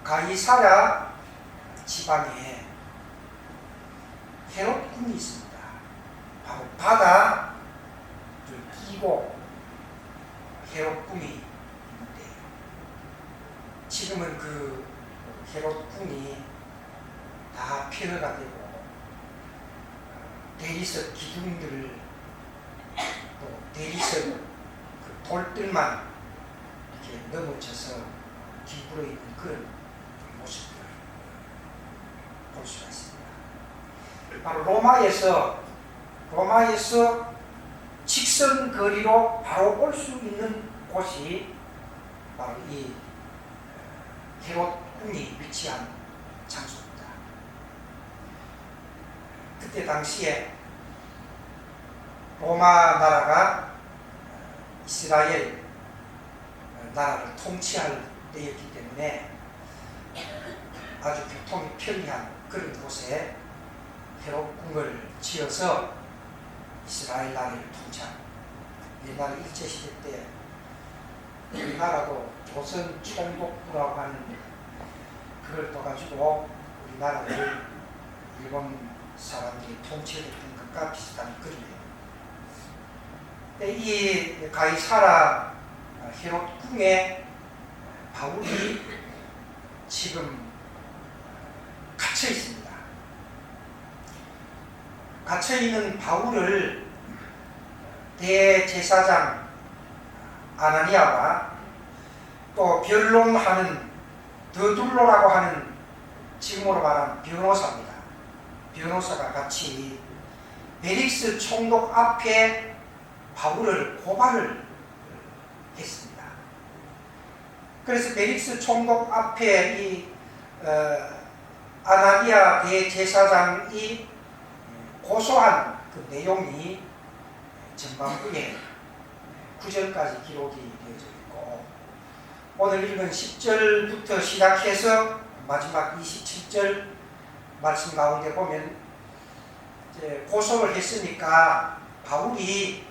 가이사랴 지방에 헤롯궁이 있습니다. 바로 바다를 끼고 헤롯궁이 있는데, 지금은 그 헤롯궁이 다 폐허가 되고 대리석 기둥들을, 또 대리석 그 돌들만 이렇게 넘어져서 기울어 있는 그런 모습을 볼 수가 있습니다. 바로 로마에서 직선 거리로 바로 올 수 있는 곳이 바로 이 헤롯궁이 위치한 장소입니다. 그때 당시에 로마 나라가 이스라엘 나라를 통치할 때였기 때문에 아주 교통이 편리한 그런 곳에 헤롯궁을 지어서 이스라엘 나라를 통치한, 옛날 일제시대 때 우리나라도 조선 총독부라고 하는 그걸 떠가지고 우리나라를 일본 사람들이 통치했던 것과 비슷한 그림이에요. 이 가이사랴 헤롯궁에 바울이 지금 갇혀 있습니다. 갇혀 있는 바울을 대제사장 아나니아와 또 변론하는 더둘로라고 하는, 지금으로 말하는 변호사입니다. 변호사가 같이 벨릭스 총독 앞에 바울을 고발을 했습니다. 그래서 벨릭스 총독 앞에 이 아나니아 대제사장이 고소한 그 내용이 전반부에 9절까지 기록이 되어져 있고, 오늘 읽은 10절부터 시작해서 마지막 27절 말씀 가운데 보면, 이제 고소를 했으니까 바울이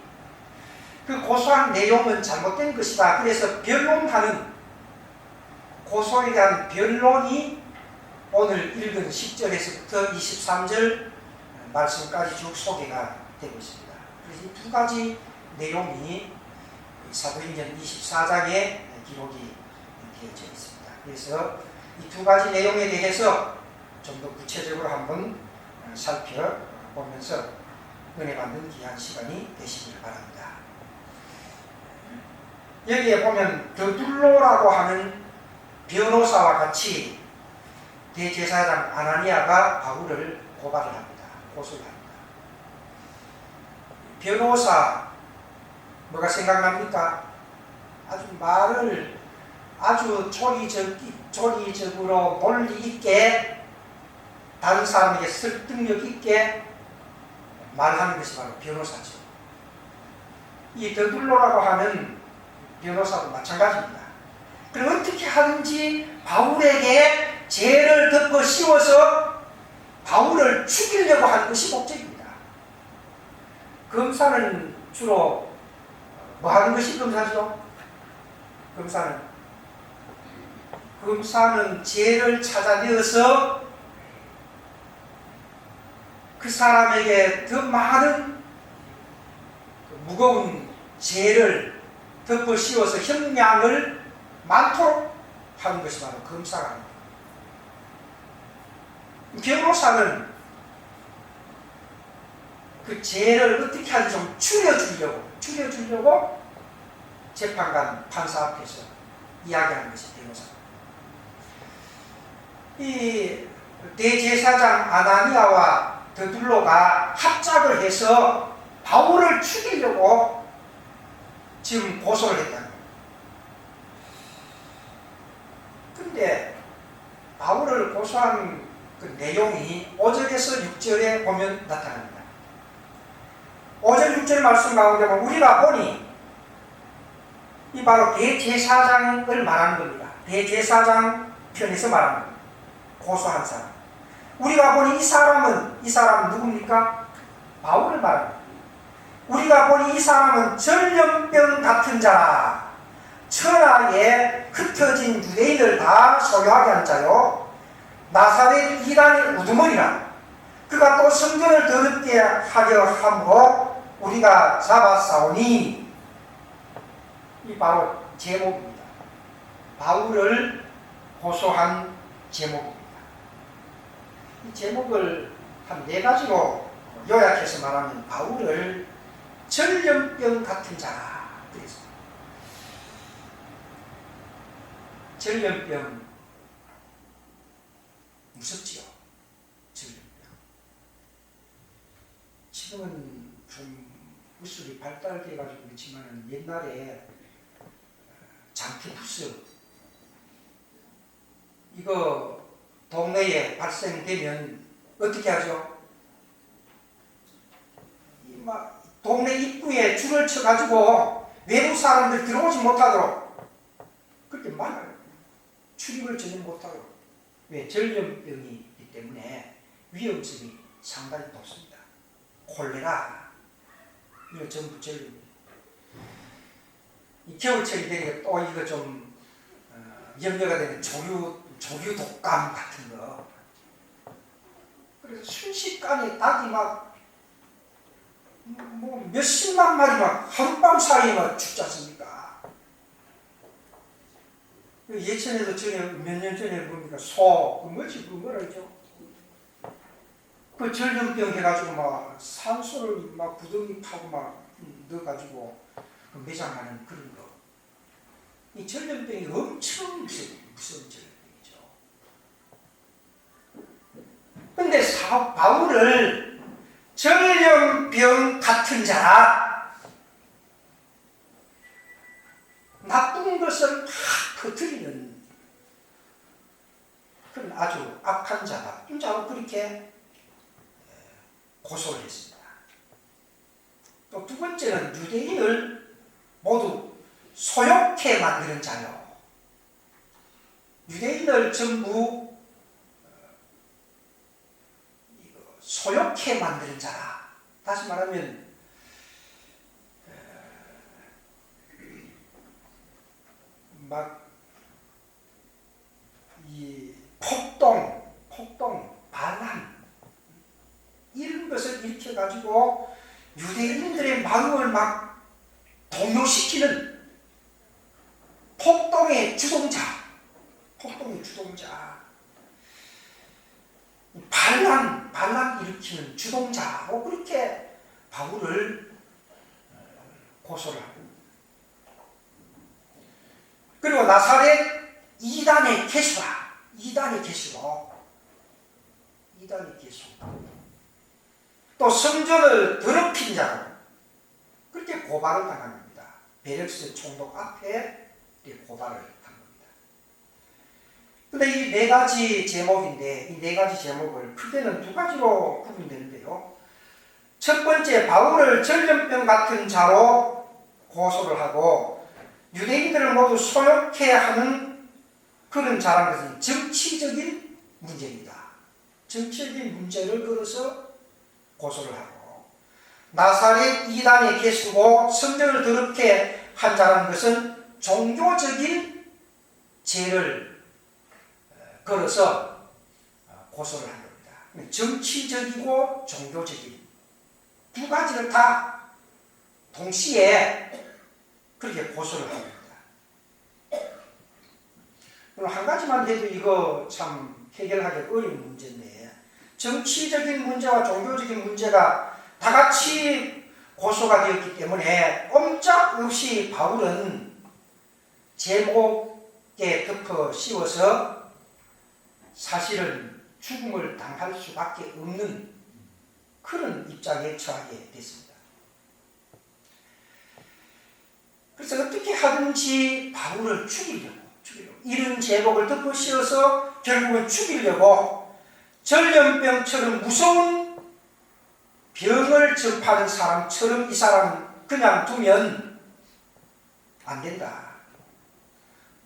그 고소한 내용은 잘못된 것이다, 그래서 변론하는, 고소에 대한 변론이 오늘 읽은 10절에서부터 23절 말씀까지 쭉 소개가 되고 있습니다. 그래서 이 두 가지 내용이 사도행전 24장에 기록이 되어져 있습니다. 그래서 이 두 가지 내용에 대해서 좀 더 구체적으로 한번 살펴보면서 은혜 받는 귀한 시간이 되시길 바랍니다. 여기에 보면 더둘로라고 하는 변호사와 같이 대제사장 아나니아가 바울을 고발을 합니다. 고소를 합니다. 변호사, 뭐가 생각납니까? 아주 말을 아주 조리적으로 논리 있게, 다른 사람에게 설득력 있게 말하는 것이 바로 변호사죠. 이 더둘로라고 하는 변호사도 마찬가지입니다. 그리고 어떻게 하든지 바울에게 죄를 덮어 씌워서 바울을 죽이려고 하는 것이 목적입니다. 검사는 주로 뭐 하는 것이 검사죠? 검사는 죄를 찾아내어서 그 사람에게 더 많은 무거운 죄를 덮어 씌워서 형량을 많도록 하는 것이 바로 검사가 합니다. 변호사는 그 죄를 어떻게 하든지 좀 줄여주려고 재판관, 판사 앞에서 이야기하는 것이 변호사입니다. 이 대제사장 아나니아와 더둘로가 합작을 해서 바울을 죽이려고 지금 고소를 했다는 거예요. 근데 바울을 고소한 그 내용이 5절에서 6절에 보면 나타납니다. 5절 6절 말씀 가운데 보면 우리가 보니, 이 바로 대제사장을 말하는 겁니다. 대제사장 편에서 말하는 겁니다. 고소한 사람. 우리가 보니 이 사람은 누굽니까? 바울을 말합니다. 우리가 보니 이 사람은 전염병 같은 자라. 천하에 흩어진 유대인을 다 소유하게 한 자요 나사렛 이단의 우두머리라. 그가 또 성전을 더럽게 하려 함으로 우리가 잡아싸우니. 이 바로 제목입니다. 바울을 고소한 제목입니다. 이 제목을 한 4가지로 요약해서 말하면 바울을 전염병 같은 자라 그랬습니다. 전염병 무섭지요. 전염병. 지금은 좀 기술이 발달돼가지고 그렇지만 옛날에 장티푸스 이거 동네에 발생되면 어떻게 하죠? 막 동네 입구에 줄을 쳐가지고 외부 사람들 들어오지 못하도록 그렇게 막아요. 출입을 전혀 못하도록. 왜? 전염병이 있기 때문에 위험성이 상당히 높습니다. 콜레라 이거 전부 전염. 이 겨울철이 되니까 또 이거 좀 염려가 되는 조류 독감 같은 거. 그래서 순식간에 닭이 막 몇십만 마리 막 하룻밤 사이에 막 죽지 않습니까? 예전에도 몇 년 전에 보니까 소, 뭐라 했죠? 그 전염병 해가지고 막 산소를 막 구덩이 파고 막 넣어가지고 매장하는 그런 거. 이 전염병이 엄청 무서운 전염병이죠. 근데 바울을 전염병 같은 자라, 나쁜 것을 다 퍼뜨리는 그런 아주 악한 자, 나쁜 자로 그렇게 고소를 했습니다. 또 두 번째는 유대인을 모두 소욕해 만드는 자요. 유대인을 전부 소욕해 만드는 자라. 다시 말하면 막 이 폭동, 반란 이런 것을 일으켜가지고 유대인들의 마음을 막 동요시키는 폭동의 주동자, 반란 일으키는 주동자로 그렇게 바울을 고소를 하고, 그리고 나사렛 이단의 개수로 또 성전을 더럽힌 자로 그렇게 고발을 당한 겁니다. 베력스 총독 앞에 고발을 한 겁니다. 근데 이 4가지 제목인데, 이 4가지 제목을 크게는 2가지로 구분되는데요. 첫 번째, 바울을 전염병 같은 자로 고소를 하고 유대인들을 모두 소욕해 하는 그런 자라는 것은 정치적인 문제입니다. 정치적인 문제를 걸어서 고소를 하고, 나사렛 이단의 개수고 성전을 더럽게 한 자라는 것은 종교적인 죄를 걸어서 고소를 한 겁니다. 정치적이고 종교적인 2가지를 다 동시에 그렇게 고소를 합니다. 그럼 한 가지만 해도 이거 참 해결하기 어려운 문제인데, 정치적인 문제와 종교적인 문제가 다 같이 고소가 되었기 때문에 꼼짝없이 바울은 제목에 덮어 씌워서 사실은 죽음을 당할 수밖에 없는 그런 입장에 처하게 됐습니다. 그래서 어떻게 하든지 바울을 죽이려고 이런 제목을 덮어 씌워서 결국은 죽이려고 전염병처럼 무서운 병을 전파하는 사람처럼 이 사람은 그냥 두면 안 된다.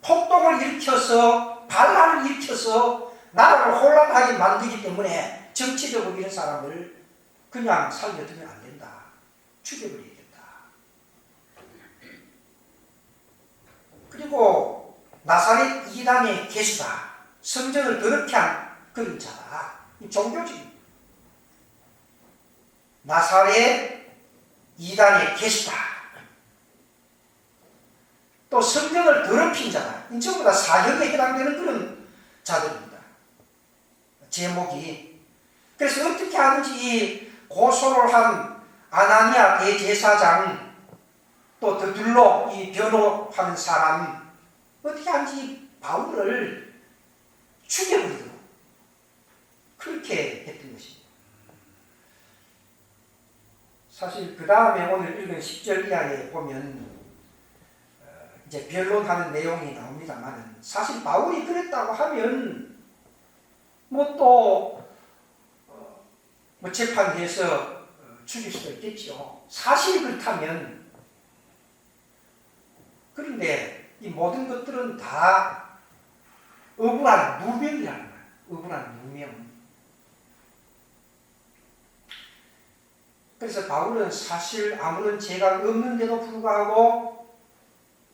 폭동을 일으켜서 반란을 일으켜서 나라를 혼란하게 만들기 때문에 정치적으로 이런 사람을 그냥 살려두면 안 된다. 죽여버려야겠다. 그리고 나사렛 이단의 개수다. 성전을 더럽게 한 그런 자다. 이 종교적입니다. 나사렛 이단의 개수다. 또 성전을 더럽힌 자다. 이 전부 다 사형에 해당되는 그런 자들입니다. 제목이. 그래서 어떻게 하든지 이 고소를 한 아나니아 대제사장 또 더둘러 이 변호하는 사람 어떻게 하든지 바울을 죽여버리도록 그렇게 했던 것입니다. 사실 그 다음에 오늘 읽은 10절 이하에 보면 이제 변론하는 내용이 나옵니다만 사실 바울이 그랬다고 하면 뭐 재판해서 죽일 수도 있겠죠. 사실이 그렇다면. 그런데 이 모든 것들은 다 억울한 누명이라는 거예요. 억울한 누명. 그래서 바울은 사실 아무런 죄가 없는데도 불구하고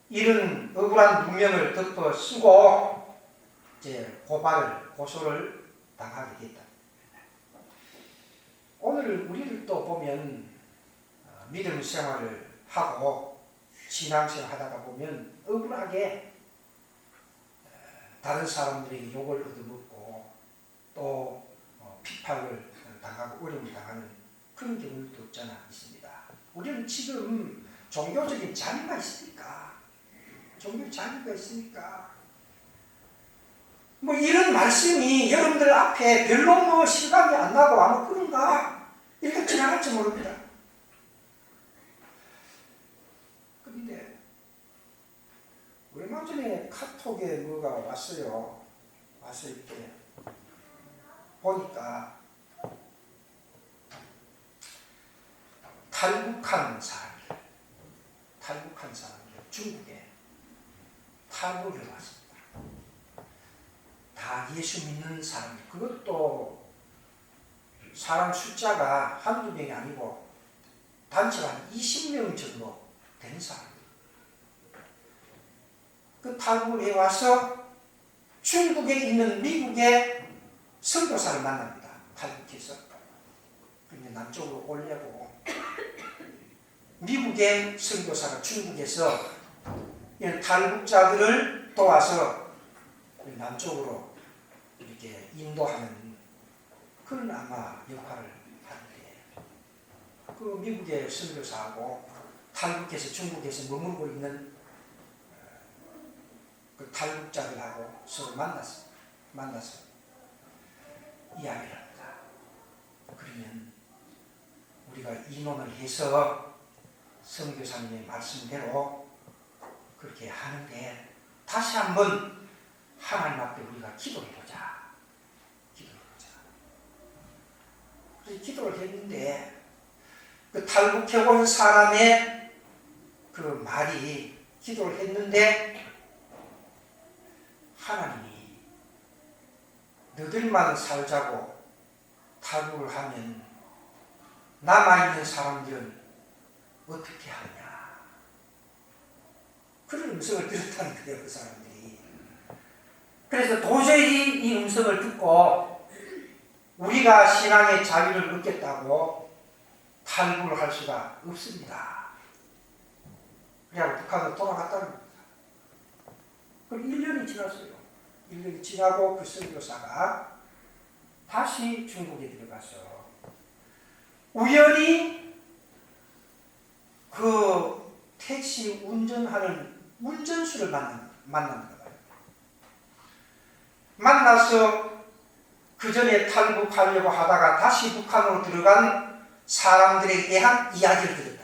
이런 억울한 누명을 덮어 쓰고 이제 고소를 당하게 됐다. 오늘 우리를 또 보면 믿음 생활을 하고 신앙생활 하다가 보면 억울하게 다른 사람들에게 욕을 얻어먹고 또 비판을 당하고 어려움을 당하는 그런 경우도 없잖아 있습니다. 우리는 지금 종교적인 자유가 있습니까? 종교 자유가 있습니까? 뭐 이런 말씀이 여러분들 앞에 별로 실감이 안 나고 아마 그런가 이렇게 지나갈지 모릅니다. 그런데 얼마 전에 카톡에 뭐가 왔어요. 와서 이렇게 보니까 탈북한 사람들 중국에 탈북을 왔습니다. 다 예수 믿는 사람들. 그것도 사람 숫자가 한두 명이 아니고 단체가 한 20명 정도 되는 사람들. 그 탈북을 해와서 중국에 있는 미국의 선교사를 만납니다. 탈북해서. 근데 남쪽으로 오려고 미국의 선교사가 중국에서 이런 탈북자들을 도와서 남쪽으로 이렇게 인도하는 그런 아마 역할을 하는데 그 미국의 선교사하고 탈북해서 중국에서 머물고 있는 그 탈북자들하고 서로 만나서 이야기를 합니다. 그러면 우리가 인원을 해서 선교사님의 말씀대로 그렇게 하는데 다시 한번 하나님 앞에 우리가 기도해보자. 그래서 기도를 했는데 그 탈북해온 사람의 그 말이 기도를 했는데 하나님이 너들만 살자고 탈북을 하면 남아있는 사람들은 어떻게 하느냐. 그런 음성을 들었다는 거예요, 그 사람들이. 그래서 도저히 이 음성을 듣고 우리가 신앙의 자유를 얻겠다고 탈북을 할 수가 없습니다. 그래서 북한으로 돌아갔다는 겁니다. 그럼 1년이 지났어요. 1년이 지나고 그 선교사가 다시 중국에 들어가서 우연히 그 택시 운전하는 운전수를 만난 거예요. 만나서 그 전에 탈북하려고 하다가 다시 북한으로 들어간 사람들에 대한 이야기를 들었다.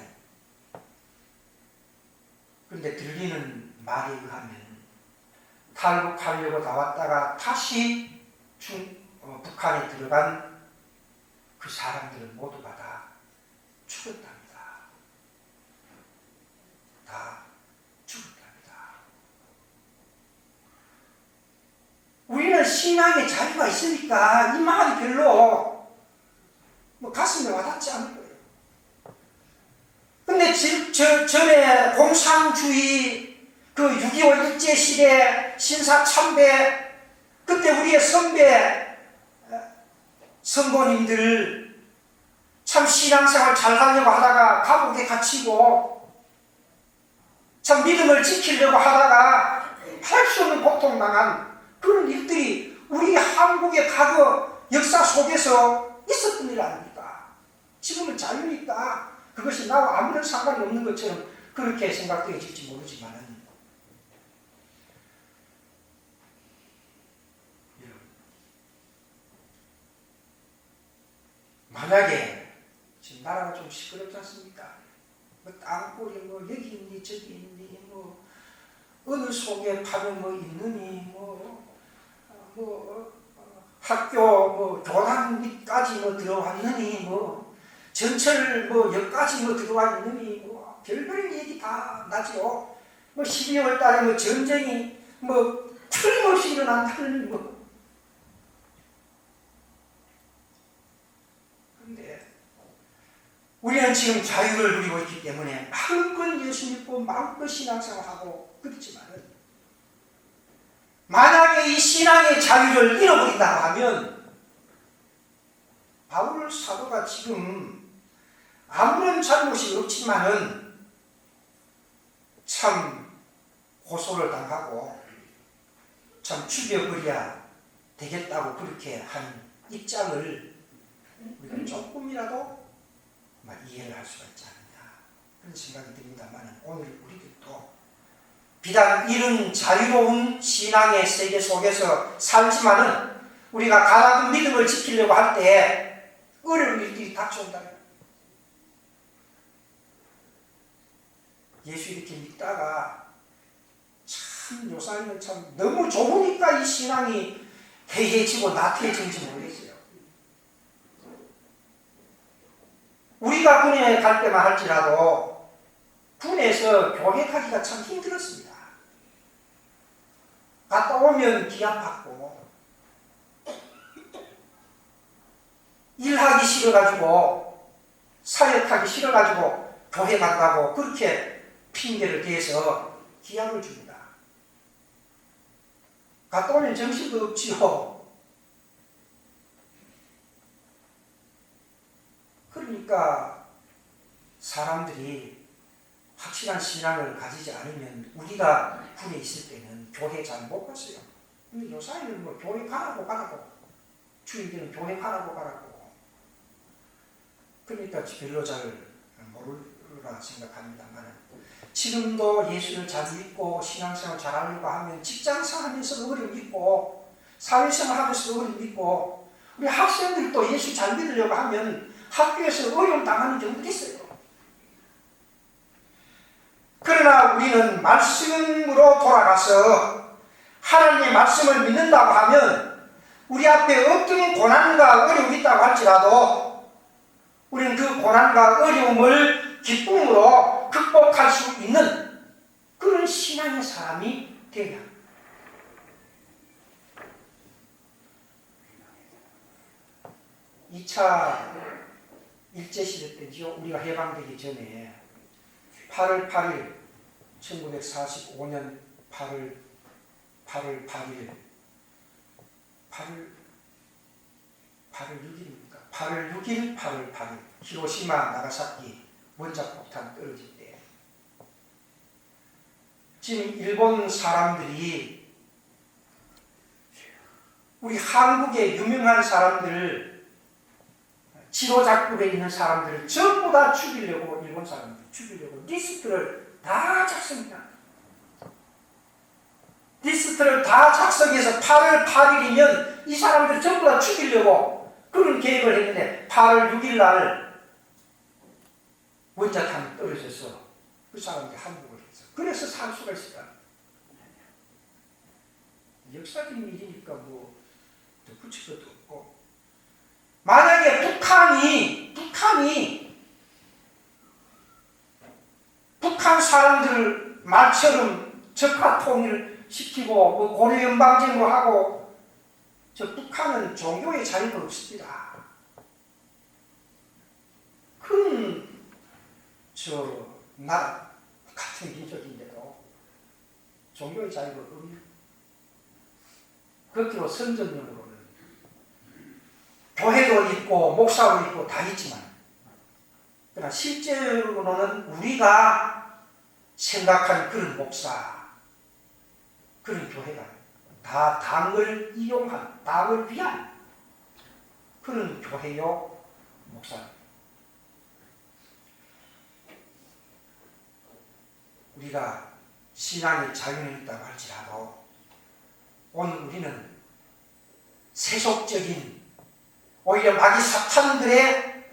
그런데 들리는 말에 의하면 탈북하려고 나왔다가 다시 북한에 들어간 그 사람들은 모두가 다 죽었답니다. 다 죽었답니다. 우리는 신앙의 자유가 있으니까 이 말이 별로 가슴에 와닿지 않을 거예요. 근데 전에 공산주의 그 6.25 일제시대 신사참배, 그때 우리의 선배 선고님들 참 신앙생활 잘하려고 하다가 감옥에 갇히고 참 믿음을 지키려고 하다가 할 수 없는 고통당한 그런 일들이 우리 한국의 과거 역사 속에서 있었던 일 아닙니까? 지금은 자유니까 그것이 나와 아무런 상관이 없는 것처럼 그렇게 생각되어질지 모르지만은 만약에 지금 나라가 좀 시끄럽지 않습니까? 뭐 땅굴이 뭐 여기 있니 저기 있니 뭐 어느 속에 파면 뭐 있느니 학교 뭐 교당 밑까지 뭐 들어왔느니 뭐 전철 뭐 역까지 뭐 들어와 있느니 뭐 별별 얘기 다 나죠. 뭐 12월 달에 뭐 전쟁이 뭐 틀림없이 일어난다느니 뭐. 근데 우리는 지금 자유를 누리고 있기 때문에 마음껏 예수 믿고 마음껏 신앙생활하고 그렇지만은 만약에 이 신앙의 자유를 잃어버린다고 하면 바울 사도가 지금 아무런 잘못이 없지만은 참 고소를 당하고 참 죽여버려야 되겠다고 그렇게 한 입장을 우리가 조금이라도 이해를 할 수가 있지 않느냐 그런 생각이 듭니다만 오늘 우리들도 비단 이런 자유로운 신앙의 세계 속에서 살지만은 우리가 가나안 믿음을 지키려고 할 때 어려운 일들이 닥쳐온다. 예수 이렇게 믿다가 참 요사이는 참 너무 좋으니까 이 신앙이 해해지고 나태해지는지 모르겠어요. 우리가 군에 갈 때만 할지라도 군에서 교회 가기가 참 힘들었습니다. 갔다 오면 기합받고 일하기 싫어가지고 사역하기 싫어가지고 교회 간다고 그렇게 핑계를 대서 기합을 줍니다. 갔다 오면 정신도 없지요. 그러니까 사람들이 확실한 신앙을 가지지 않으면 우리가 군에 있을 때는 교회 잘 못 갔어요. 근데 요사이는 뭐 교회 가라고 주인들은 교회 가라고 그러니까 별로 잘 모르라 생각합니다만 지금도 예수를 잘 믿고 신앙생활 잘하려고 하면 직장생활 하면서 어려움 있고 사회생활 하면서 어려움 있고 우리 학생들도 예수 잘 믿으려고 하면 학교에서 어려움 당하는 경우도 있어요. 그러나 우리는 말씀으로 돌아가서 하나님의 말씀을 믿는다고 하면 우리 앞에 어떤 고난과 어려움이 있다고 할지라도 우리는 그 고난과 어려움을 기쁨으로 극복할 수 있는 그런 신앙의 사람이 되어야 합니다. 2차 일제시대 때죠. 우리가 해방되기 전에 8월 8일 1945년 8월 8일 8월 6일 히로시마 나가사키 원자폭탄 떨어질 때 지금 일본 사람들이 우리 한국의 유명한 사람들 지도자급에 있는 사람들을 전부 다 죽이려고 일본 사람들 죽이려고 리스트를 다 작성합니다. 리스트를 다 작성해서 8월 8일이면 이 사람들 전부 다 죽이려고 그런 계획을 했는데 8월 6일 날 원자탄이 떨어져서 그 사람들이 항복을 했어. 그래서 살 수가 있었다. 역사적인 일이니까 뭐 더 붙일 것도 없고 만약에 북한 사람들을 말처럼 적화 통일 시키고 뭐 고려 연방제로 하고 저 북한은 종교의 자유가 없습니다. 큰 저 나라 같은 민족인데도 종교의 자유가 없는, 겉으로 선전용으로는 교회도 있고 목사도 있고 다 있지만, 그러나 실제로는 우리가 생각하는 그런 목사, 그런 교회가 다 당을 이용한, 당을 위한 그런 교회요 목사입니다. 우리가 신앙의 자유는 있다고 할지라도 오늘 우리는 세속적인, 오히려 마귀 사탄들의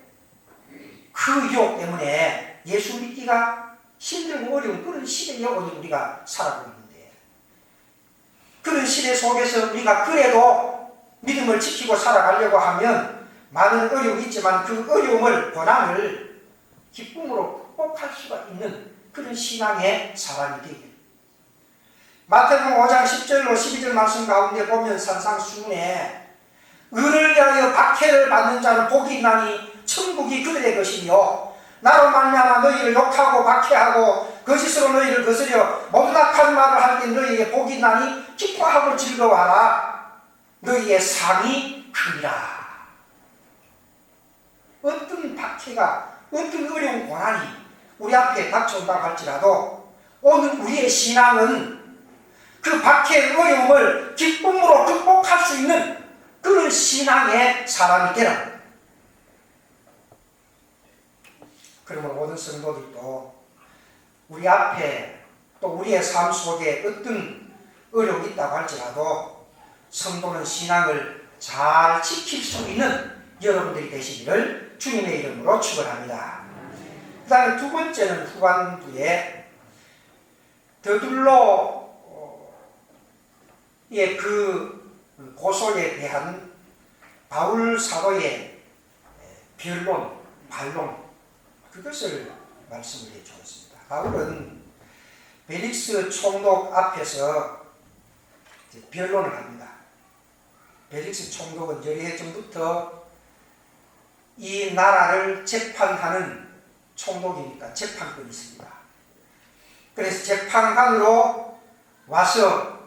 그 유혹 때문에 예수 믿기가 힘들고 어려운 그런 시대에 오늘 우리가 살아가고 있는데, 그런 시대 속에서 우리가 그래도 믿음을 지키고 살아가려고 하면 많은 어려움이 있지만 그 어려움을, 고난을 기쁨으로 극복할 수가 있는 그런 신앙의 사람이 되길. 마태복음 5장 10절로 12절 말씀 가운데 보면 산상수훈에 의를 위하여 박해를 받는 자는 복이 있나니 천국이 그들의 것이며 나로 말미암아 너희를 욕하고 박해하고 거짓으로 너희를 거스려 모든 악한 말을 할 때 너희에게 복이 있나니 기뻐하고 즐거워하라. 너희의 상이 크리라. 어떤 박해가, 어떤 어려운 고난이 우리 앞에 닥쳐온다고 할지라도 오늘 우리의 신앙은 그 박해의 어려움을 기쁨으로 극복할 수 있는 그런 신앙의 사람이 되라. 그러면 모든 성도들도 우리 앞에 또 우리의 삶 속에 어떤 어려움이 있다고 할지라도 성도는 신앙을 잘 지킬 수 있는 여러분들이 되시기를 주님의 이름으로 축원합니다. 그 다음에 두 번째는 후반부에 더둘로의 그 고소에 대한 바울 사도의 변론, 반론, 그것을 말씀을 해주었습니다. 바울은 벨릭스 총독 앞에서 변론을 합니다. 벨릭스 총독은 열해 전부터 이 나라를 재판하는 총독이니까 재판권이 있습니다. 그래서 재판관으로 와서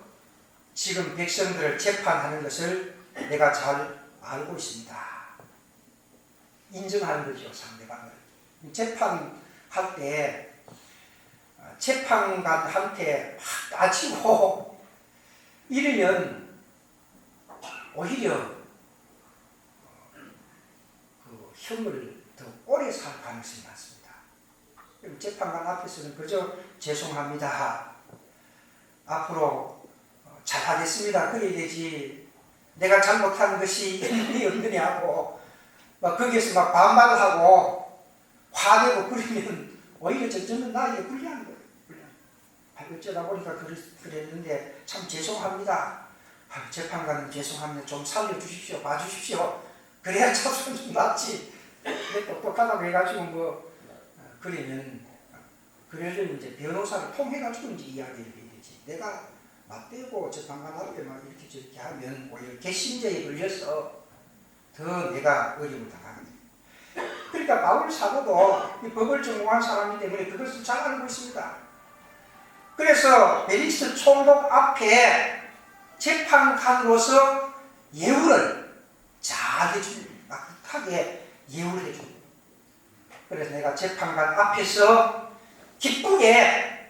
지금 백성들을 재판하는 것을 내가 잘 알고 있습니다. 인정하는 거죠, 상대방을. 재판할 때 재판관한테 막 따지고 이러면 오히려 그 형을 더 오래 살 가능성이 많습니다. 재판관 앞에서는 그저 죄송합니다, 앞으로 잘하겠습니다, 그래야 되지, 내가 잘못한 것이 있느니 없느니 하고 막 거기에서 막 반발을 하고 화내고 그러면 오히려 저는 나에게 불리한 거예요. 어쩌다 보니까 그랬는데 참 죄송합니다. 재판관은 죄송합니다. 좀 살려주십시오. 봐주십시오. 그래야 참선 좀 낫지. 근데 똑똑하다고 해가지고 뭐 그러면 그러려면 이제 변호사를 통해가지고 이제 이야기를 해야 되지. 내가 맞대고 재판관 앞에 막 이렇게 저렇게 하면 오히려 개심죄에 걸려서 더 내가 어려움을 당하거든요. 그러니까 바울 사도도 이 법을 전공한 사람이기 때문에 그것을 잘 알고 있습니다. 그래서 벨릭스 총독 앞에 재판관으로서 예우를 잘 해줍니다. 막하게 예우를 해줍니다. 그래서 내가 재판관 앞에서 기쁘게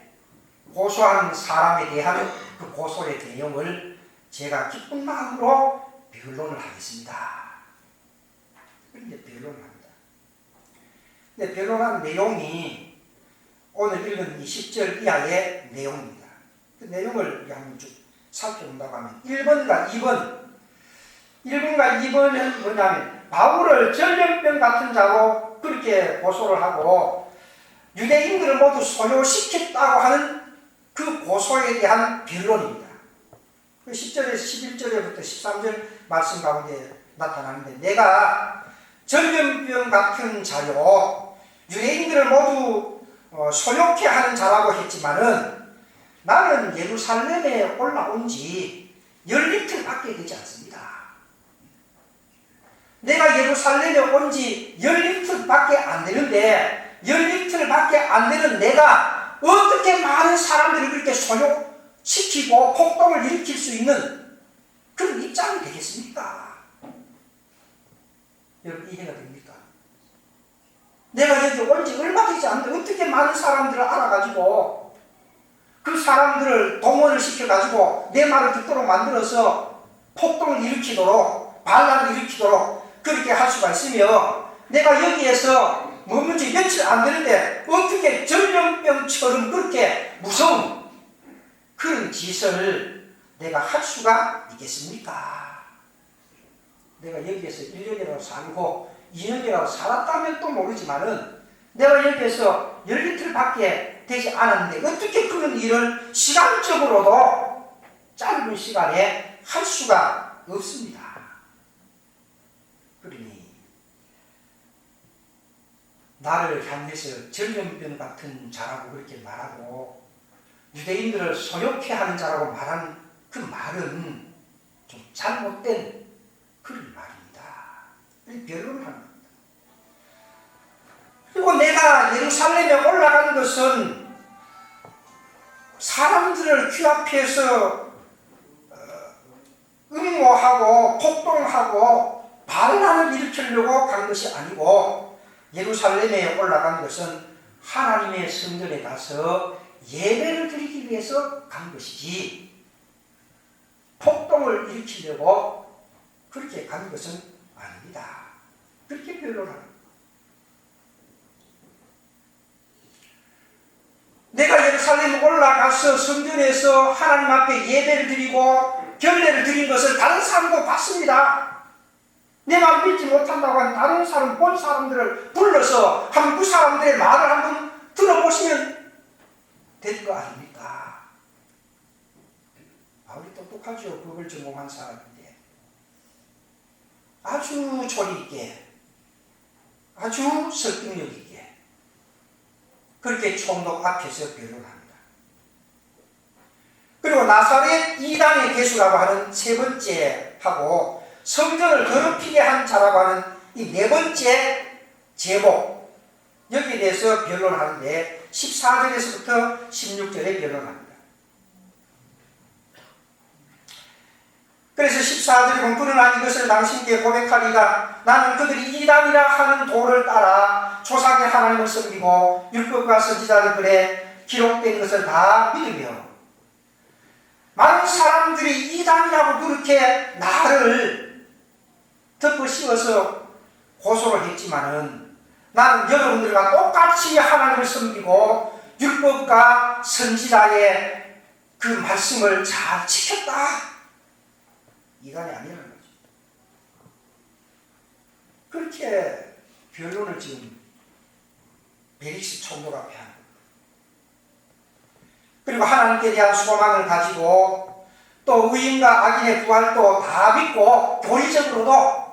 고소한 사람에 대한 그 고소의 내용을 제가 기쁜 마음으로 변론을 하겠습니다. 그런데 변론을 합니다. 근데 변론한 내용이 오늘 읽은 이 10절 이하의 내용입니다. 그 내용을 한번 쭉 살펴본다고 하면 1번과 2번 1번은 뭐냐면 바울을 전염병 같은 자로 그렇게 고소를 하고 유대인들을 모두 소요시켰다고 하는 그 고소에 대한 변론입니다. 그 10절에서 11절부터 13절 말씀 가운데 나타나는데 내가 전염병 같은 자요 유대인들을 모두 소욕케 하는 자라고 했지만은 나는 예루살렘에 올라온 지 10리틀밖에 되지 않습니다. 내가 예루살렘에 온 지 10리틀밖에 안 되는데 10리틀밖에 안 되는 내가 어떻게 많은 사람들이 그렇게 시키고 폭동을 일으킬 수 있는 그런 입장이 되겠습니까? 여러분, 이해가 됩니까? 내가 여기 온 지 얼마 되지 않는데 어떻게 많은 사람들을 알아가지고 그 사람들을 동원을 시켜가지고 내 말을 듣도록 만들어서 폭동을 일으키도록, 반란을 일으키도록 그렇게 할 수가 있으며, 내가 여기에서 머문 지 며칠 안 되는데 어떻게 전염병처럼 그렇게 무서운 그런 짓을 내가 할 수가 있겠습니까? 내가 여기에서 1년이라도 살고 2년이라도 살았다면 또 모르지만은, 내가 여기에서 열이틀밖에 되지 않았는데 어떻게 그런 일을 시간적으로도 짧은 시간에 할 수가 없습니다. 그러니 나를 향해서 전염병 같은 자라고 그렇게 말하고 유대인들을 소욕해 하는 자라고 말하는 그 말은 좀 잘못된 그런 말입니다. 변론을 하는 겁니다. 그리고 내가 예루살렘에 올라간 것은 사람들을 규합해서 음모하고 폭동하고 반란을 일으키려고 간 것이 아니고, 예루살렘에 올라간 것은 하나님의 성전에 가서 예배를 드리기 위해서 간 것이지 폭동을 일으키려고 그렇게 간 것은 아닙니다. 그렇게 변론합니다. 내가 예루살렘에 올라가서 성전에서 하나님 앞에 예배를 드리고 결례를 드린 것을 다른 사람도 봤습니다. 내 말 믿지 못한다고 하는 다른 사람, 본 사람들을 불러서 그 사람들의 말을 한번 들어보시면 될 거 아닙니까? 바울이 똑똑하죠. 법을 전공한 사람인데 아주 조리 있게, 아주 설득력 있게 그렇게 총독 앞에서 변론합니다. 그리고 나사렛 이단의 개수라고 하는 세 번째 하고, 성전을 더럽히게 한 자라고 하는 이 네 번째 제목, 여기에 대해서 변론하는데 14절에서부터 16절에 변론합니다. 그래서 14절에 보면, 그러나 이것을 당신께 고백하리가 나는 그들이 이단이라 하는 도를 따라 조상의 하나님을 섬기고 율법과 선지자의 글에 기록된 것을 다 믿으며, 많은 사람들이 이단이라고 그렇게 나를 덮어 씌워서 고소를 했지만은, 나는 여러분들과 똑같이 하나님을 섬기고 율법과 선지자의 그 말씀을 잘 지켰다. 이단이 아니라는 거죠. 그렇게 변론을 지금 벨릭스 총독 앞에 하는 겁니다. 그리고 하나님께 대한 소망을 가지고 또 의인과 악인의 부활도 다 믿고 교리적으로도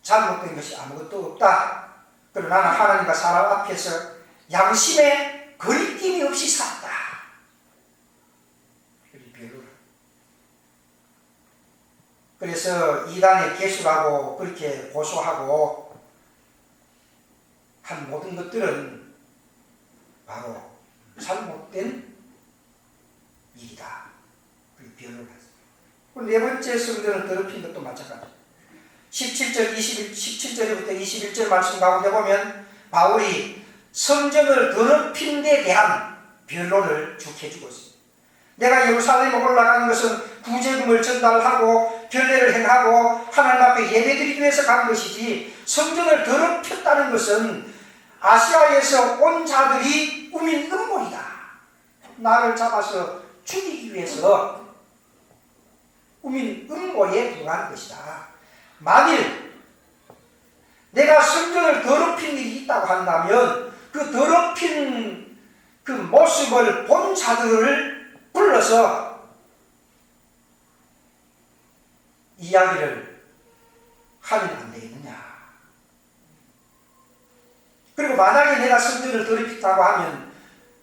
잘못된 것이 아무것도 없다. 그리고 나는 하나님과 사람 앞에서 양심에 거리낌이 없이 살았다. 그래서 이단의 개수라고 그렇게 고소하고 한 모든 것들은 바로 잘못된 일이다. 그렇게 변론을 했습니다. 네 번째 성전을 더럽힌 것도 마찬가지입니다. 17절부터 21절 말씀 가운데 보면 바울이 성전을 더럽힌 데 대한 변론을 쭉 해주고 있습니다. 내가 예루살렘에 올라간 것은 구제금을 전달하고 결례를 행하고 하나님 앞에 예배드리기 위해서 간 것이지, 성전을 더럽혔다는 것은 아시아에서 온 자들이 꾸민 음모이다. 나를 잡아서 죽이기 위해서 꾸민 음모에 불과한 것이다. 만일 내가 성전을 더럽힌 일이 있다고 한다면 그 더럽힌 그 모습을 본 자들을 불러서 이야기를 하면 안 되겠느냐. 그리고 만약에 내가 성전을 더럽혔다고 하면,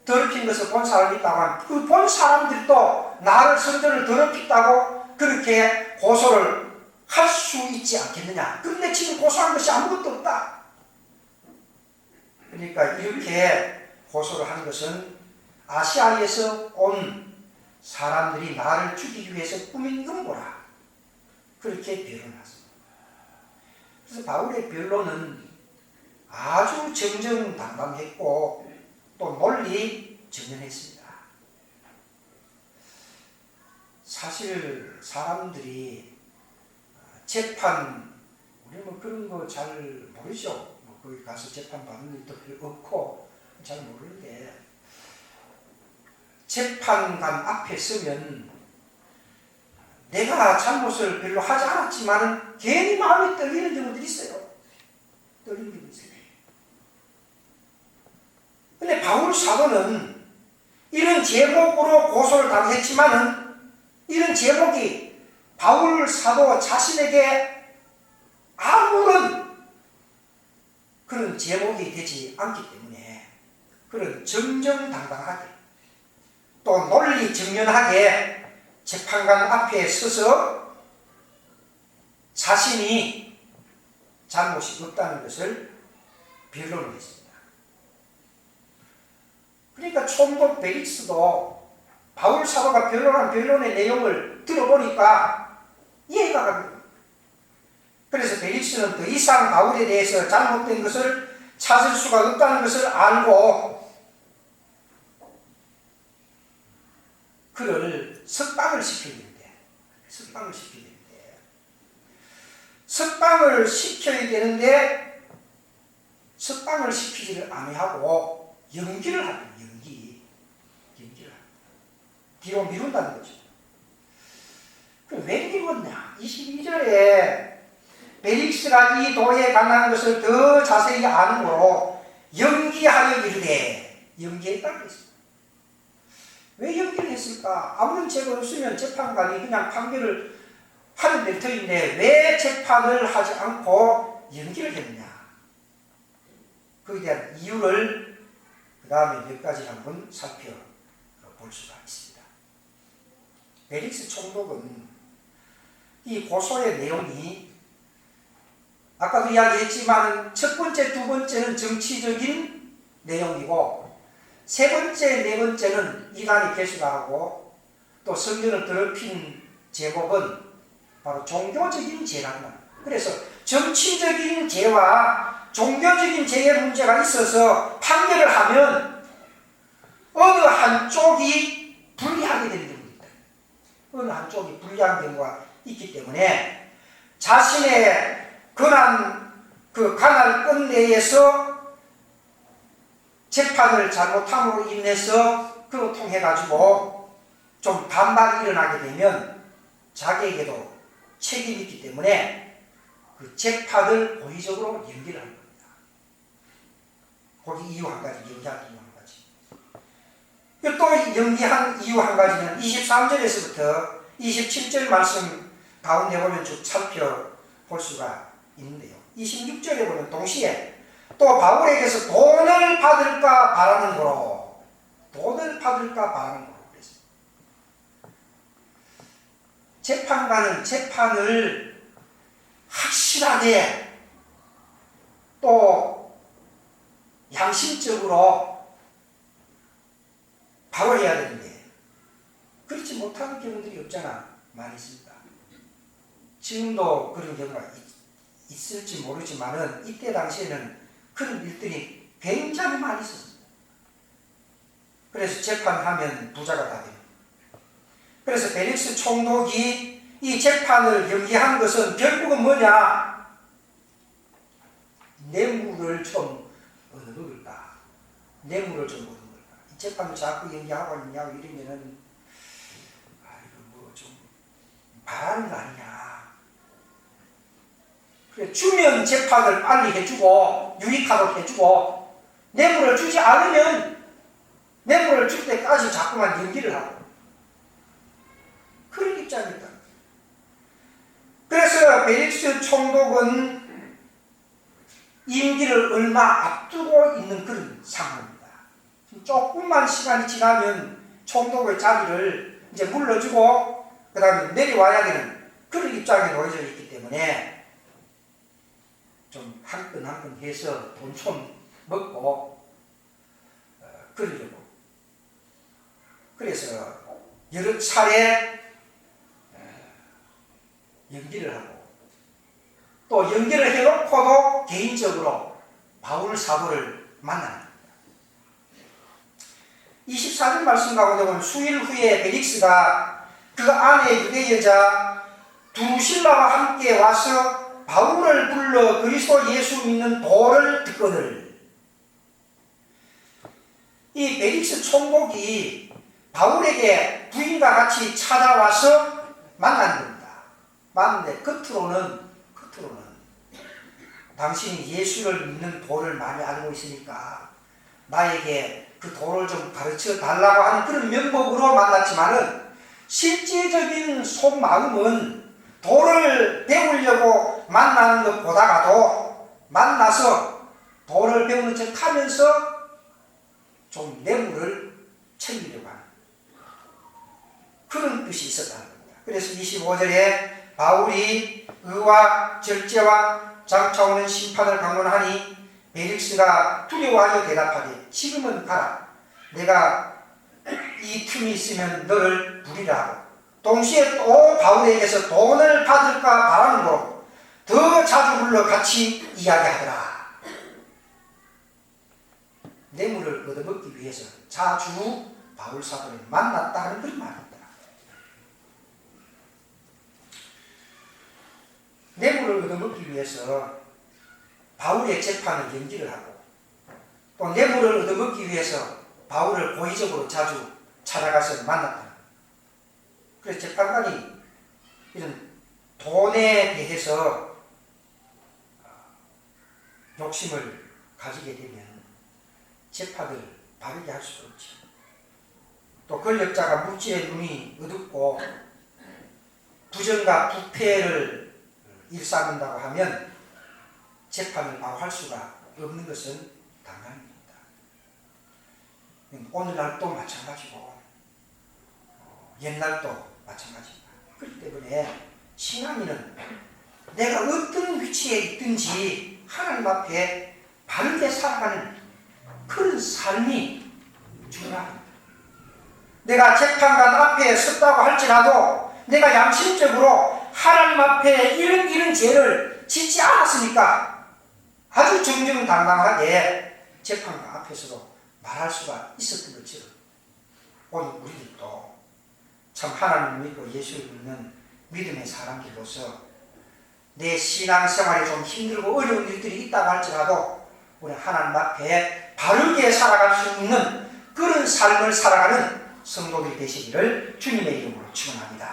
더럽힌 것을 본 사람이 있다고 하면 그 본 사람들도 나를 성전을 더럽혔다고 그렇게 고소를 할 수 있지 않겠느냐. 그런데 지금 고소한 것이 아무것도 없다. 그러니까 이렇게 고소를 한 것은 아시아에서 온 사람들이 나를 죽이기 위해서 꾸민 음모라. 그렇게 변론했습니다. 그래서 바울의 변론은 아주 정정당당했고 또 논리 정연했습니다. 사실 사람들이 재판, 우리 뭐 그런 거 잘 모르죠. 뭐 거기 가서 재판 받는 일도 별로 없고 잘 모르는데, 재판관 앞에 서면 내가 잘못을 별로 하지 않았지만 괜히 마음이 떨리는 경우들이 있어요. 떨리는 경우도 있어요. 근데 바울 사도는 이런 제목으로 고소를 당했지만은 이런 제목이 바울 사도 자신에게 아무런 그런 제목이 되지 않기 때문에 그런 정정당당하게 또 논리 정연하게 재판관 앞에 서서 자신이 잘못이 없다는 것을 변론을 했습니다. 그러니까 총독 벨릭스도 바울 사도가 변론한 변론의 내용을 들어보니까 이해가 갑니다. 그래서 벨릭스는 더 이상 바울에 대해서 잘못된 것을 찾을 수가 없다는 것을 알고 그를 석방을 시켜야 되는데, 석방을 시키지를 아니하고 연기를 합니다. 연기를 합니다. 뒤로 미룬다는 거죠. 왜 미뤘냐? 22절에 벨릭스가 이 도에 관한 것을 더 자세히 아는으로 연기하여 이르되, 연기했다고 했습니다. 왜 연기를 했을까? 아무런 죄가 없으면 재판관이 그냥 판결을 하는 될 터인데 왜 재판을 하지 않고 연기를 했느냐? 거기에 대한 이유를 그 다음에 몇 가지 한번 살펴볼 수가 있습니다. 벨릭스 총독은 이 고소의 내용이 아까도 이야기했지만 첫 번째, 두 번째는 정치적인 내용이고 세 번째, 네 번째는 이단이 개수하고 또 성경을 더럽힌 제목은 바로 종교적인 죄랍니다. 그래서 정치적인 죄와 종교적인 죄의 문제가 있어서 판결을 하면 어느 한쪽이 불리하게 되는 경우입니다. 어느 한쪽이 불리한 경우가 있기 때문에 자신의 권한, 그 관할 내에서 재판을 잘못함으로 인해서 그로 통해 가지고 좀 반발이 일어나게 되면 자기에게도 책임이 있기 때문에 그 재판을 고의적으로 연기를 하는 겁니다. 거기 이유 한 가지, 연기한 이유 한 가지. 또 연기한 이유 한 가지는 23절에서부터 27절 말씀 가운데 보면 쭉 살펴볼 수가 있는데요. 26절에 보면 동시에 또 바울에게서 돈을 받을까 바라는 거로 그랬습니다. 재판관은 재판을 확실하게 또 양심적으로 바로 해야 되는데 그렇지 못하는 경우들이 없잖아. 많이 있습니다. 지금도 그런 경우가 있을지 모르지만은 이때 당시에는 그런 일들이 굉장히 많이 있었습니다. 그래서 재판하면 부자가 다 됩니다. 그래서 벨릭스 총독이 이 재판을 연기한 것은 결국은 뭐냐? 뇌물을 좀 얻을까? 이 재판을 자꾸 연기하고 있냐고 이러면은 이거 뭐 좀 바라는 거 아니냐? 그래, 주면 재판을 빨리 해주고 유익하도록 해주고 뇌물을 주지 않으면 뇌물을 줄 때까지 자꾸만 연기를 하고 그런 입장입니다. 그래서 벨릭스 총독은 임기를 얼마 앞두고 있는 그런 상황입니다. 조금만 시간이 지나면 총독의 자리를 이제 물러주고 그 다음에 내려와야 되는 그런 입장에 놓여져 있기 때문에 좀 한 건 한 건 해서 돈 좀 먹고 그러려고 그래서 여러 차례 연기를 하고 또 연기를 해놓고도 개인적으로 바울 사도를 만납니다. 24절 말씀 가운데 보면 수일 후에 벨릭스가 그 아내 유대 여자 두실라와 함께 와서 바울을 불러 그리스도 예수 믿는 도를 듣거늘. 이 벨릭스 총독이 바울에게 부인과 같이 찾아와서 만난 겁니다. 만났는데 겉으로는 당신이 예수를 믿는 도를 많이 알고 있으니까 나에게 그 도를 좀 가르쳐 달라고 하는 그런 면목으로 만났지만은 실제적인 속마음은 도를 배우려고 만나는 것보다가도 만나서 도를 배우는 척 하면서 좀 뇌물을 챙기려고 하는 그런 뜻이 있었다는 겁니다. 그래서 25절에 바울이 의와 절제와 장차오는 심판을 강론하니 벨릭스가 두려워하여 대답하되 지금은 가라. 내가 이 틈이 있으면 너를 부리라 하고 동시에 또 바울에게서 돈을 받을까 바라므로 더 자주 불러 같이 이야기하더라. 뇌물을 얻어먹기 위해서 자주 바울 사도를 만났다는 그런 말입니다. 뇌물을 얻어먹기 위해서 바울의 재판을 연기를 하고 또 뇌물을 얻어먹기 위해서 바울을 고의적으로 자주 찾아가서 만났다. 그래서 재판관이 이런 돈에 대해서 욕심을 가지게 되면 재판을 바르게 할 수가 없죠. 또 권력자가 물질의 눈이 어둡고 부정과 부패를 일삼는다고 하면 재판을 바로 할 수가 없는 것은 당연합니다. 오늘날도 마찬가지고 옛날도 마찬가지입니다. 그렇기 때문에 신앙인은 내가 어떤 위치에 있든지 하나님 앞에 바르게 살아가는 그런 삶이 중요합니다. 내가 재판관 앞에 섰다고 할지라도 내가 양심적으로 하나님 앞에 이런 죄를 짓지 않았으니까 아주 정정당당하게 재판관 앞에서도 말할 수가 있었던 것처럼 오늘 우리들도 참 하나님을 믿고 예수를 믿는 믿음의 사람들로서 내 신앙생활이 좀 힘들고 어려운 일들이 있다고 할지라도 우리 하나님 앞에 바르게 살아갈 수 있는 그런 삶을 살아가는 성도들이 되시기를 주님의 이름으로 축원합니다.